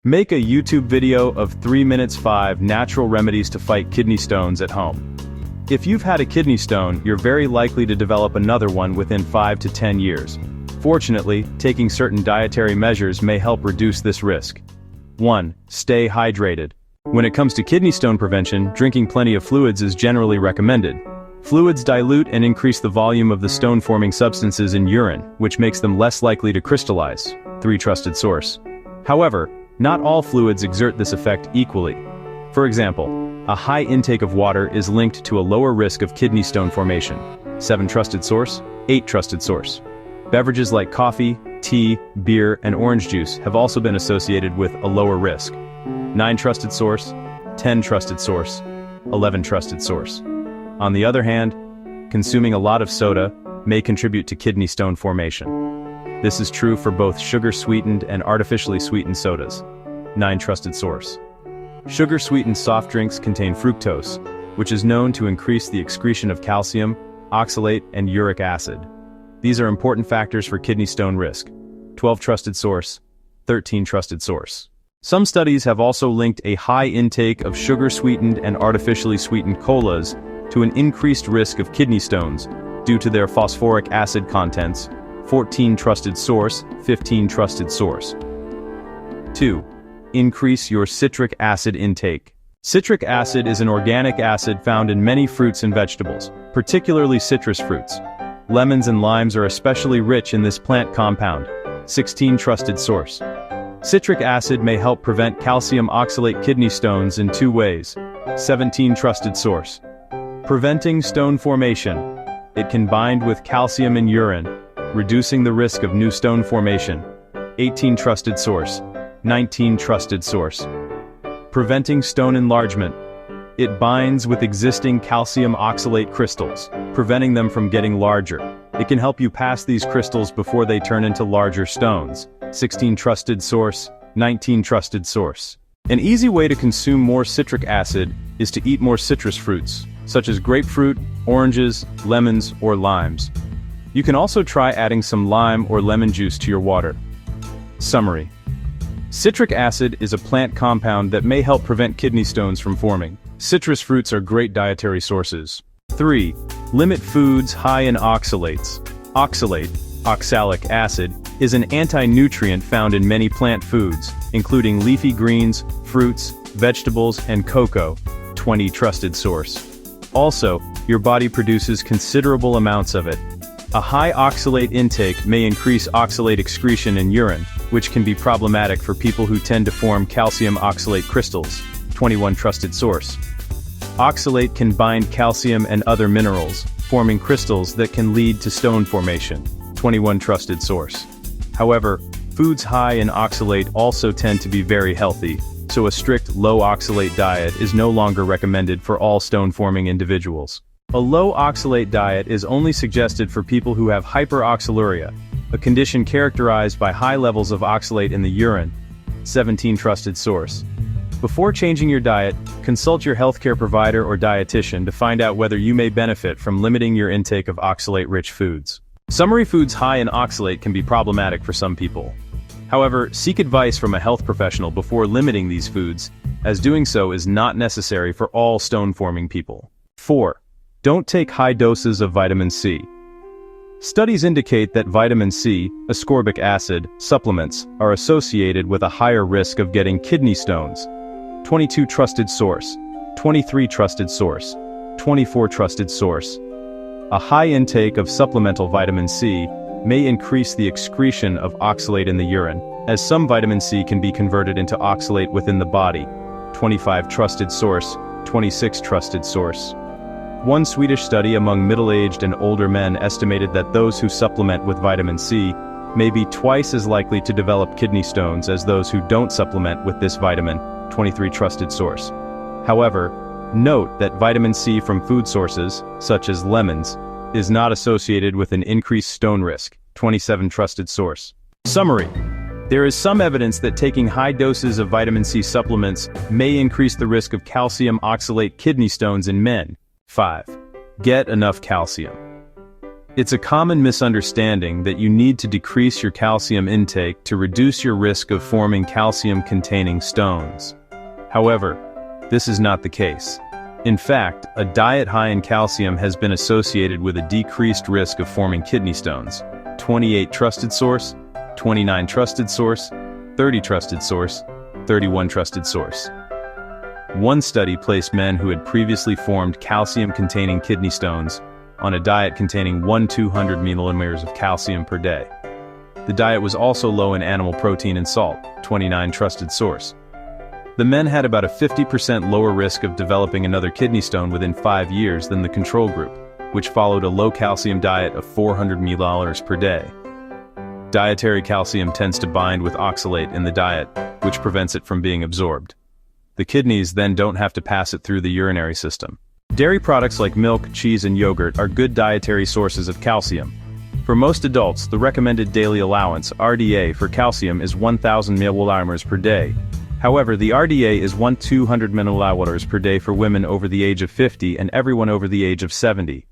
Make a YouTube video of 3 minutes 5 natural remedies to fight kidney stones at home. If you've had a kidney stone, you're very likely to develop another one within 5 to 10 years. Fortunately, taking certain dietary measures may help reduce this risk. 1. Stay hydrated. When it comes to kidney stone prevention, drinking plenty of fluids is generally recommended. Fluids dilute and increase the volume of the stone-forming substances in urine, which makes them less likely to crystallize. 3. Trusted source. However, not all fluids exert this effect equally. For example, a high intake of water is linked to a lower risk of kidney stone formation. 7. Trusted source. 8. Trusted source. Beverages like coffee, tea, beer, and orange juice have also been associated with a lower risk. 9. Trusted source. 10. Trusted source. 11. Trusted source. On the other hand, consuming a lot of soda may contribute to kidney stone formation. This is true for both sugar-sweetened and artificially sweetened sodas. 9. Trusted source. Sugar-sweetened soft drinks contain fructose, which is known to increase the excretion of calcium, oxalate, and uric acid. These are important factors for kidney stone risk. 12. Trusted source. 13. Trusted source. Some studies have also linked a high intake of sugar-sweetened and artificially sweetened colas to an increased risk of kidney stones due to their phosphoric acid contents. 14. Trusted source. 15. Trusted source. 2. Increase your citric acid intake. Citric acid is an organic acid found in many fruits and vegetables, particularly citrus fruits. Lemons and limes are especially rich in this plant compound. 16. Trusted source. Citric acid may help prevent calcium oxalate kidney stones in 2 ways. 17. Trusted source. Preventing stone formation. It can bind with calcium in urine, reducing the risk of new stone formation. 18. Trusted source. 19. Trusted source. Preventing stone enlargement. It binds with existing calcium oxalate crystals, preventing them from getting larger. It can help you pass these crystals before they turn into larger stones. 16. Trusted source. 19. Trusted source. An easy way to consume more citric acid is to eat more citrus fruits, such as grapefruit, oranges, lemons, or limes. You can also try adding some lime or lemon juice to your water. Summary. Citric acid is a plant compound that may help prevent kidney stones from forming. Citrus fruits are great dietary sources. 3. Limit foods high in oxalates. Oxalate, oxalic acid, is an anti-nutrient found in many plant foods, including leafy greens, fruits, vegetables, and cocoa. 20. Trusted source. Also, your body produces considerable amounts of it. A high oxalate intake may increase oxalate excretion in urine, which can be problematic for people who tend to form calcium oxalate crystals. 21. Trusted source. Oxalate can bind calcium and other minerals, forming crystals that can lead to stone formation. 21. Trusted source. However, foods high in oxalate also tend to be very healthy, so a strict low oxalate diet is no longer recommended for all stone-forming individuals. A low oxalate diet is only suggested for people who have hyperoxaluria, a condition characterized by high levels of oxalate in the urine. 17. Trusted source. Before changing your diet, consult your healthcare provider or dietitian to find out whether you may benefit from limiting your intake of oxalate-rich foods. Sugary foods high in oxalate can be problematic for some people. However, seek advice from a health professional before limiting these foods, as doing so is not necessary for all stone-forming people. 4. Don't take high doses of vitamin C. Studies indicate that vitamin C, ascorbic acid, supplements are associated with a higher risk of getting kidney stones. 22. Trusted source. 23. Trusted source. 24. Trusted source. A high intake of supplemental vitamin C may increase the excretion of oxalate in the urine, as some vitamin C can be converted into oxalate within the body. 25. Trusted source. 26. Trusted source. One Swedish study among middle-aged and older men estimated that those who supplement with vitamin C may be twice as likely to develop kidney stones as those who don't supplement with this vitamin. 23. Trusted source. However, note that vitamin C from food sources, such as lemons, is not associated with an increased stone risk. 27. Trusted source. Summary. There is some evidence that taking high doses of vitamin C supplements may increase the risk of calcium oxalate kidney stones in men. 5. Get enough calcium. It's a common misunderstanding that you need to decrease your calcium intake to reduce your risk of forming calcium-containing stones. However, this is not the case. In fact, a diet high in calcium has been associated with a decreased risk of forming kidney stones. 28 trusted source, 29 trusted source, 30 trusted source, 31 trusted source. One study placed men who had previously formed calcium-containing kidney stones on a diet containing 200 milliliters of calcium per day. The diet was also low in animal protein and salt, 29 trusted source. The men had about a 50% lower risk of developing another kidney stone within 5 years than the control group, which followed a low-calcium diet of 400 milliliters per day. Dietary calcium tends to bind with oxalate in the diet, which prevents it from being absorbed. The kidneys then don't have to pass it through the urinary system. Dairy products like milk, cheese, and yogurt are good dietary sources of calcium. For most adults, the recommended daily allowance, RDA, for calcium is 1,000 milliliters per day. However, the RDA is 200 milliliters per day for women over the age of 50 and everyone over the age of 70.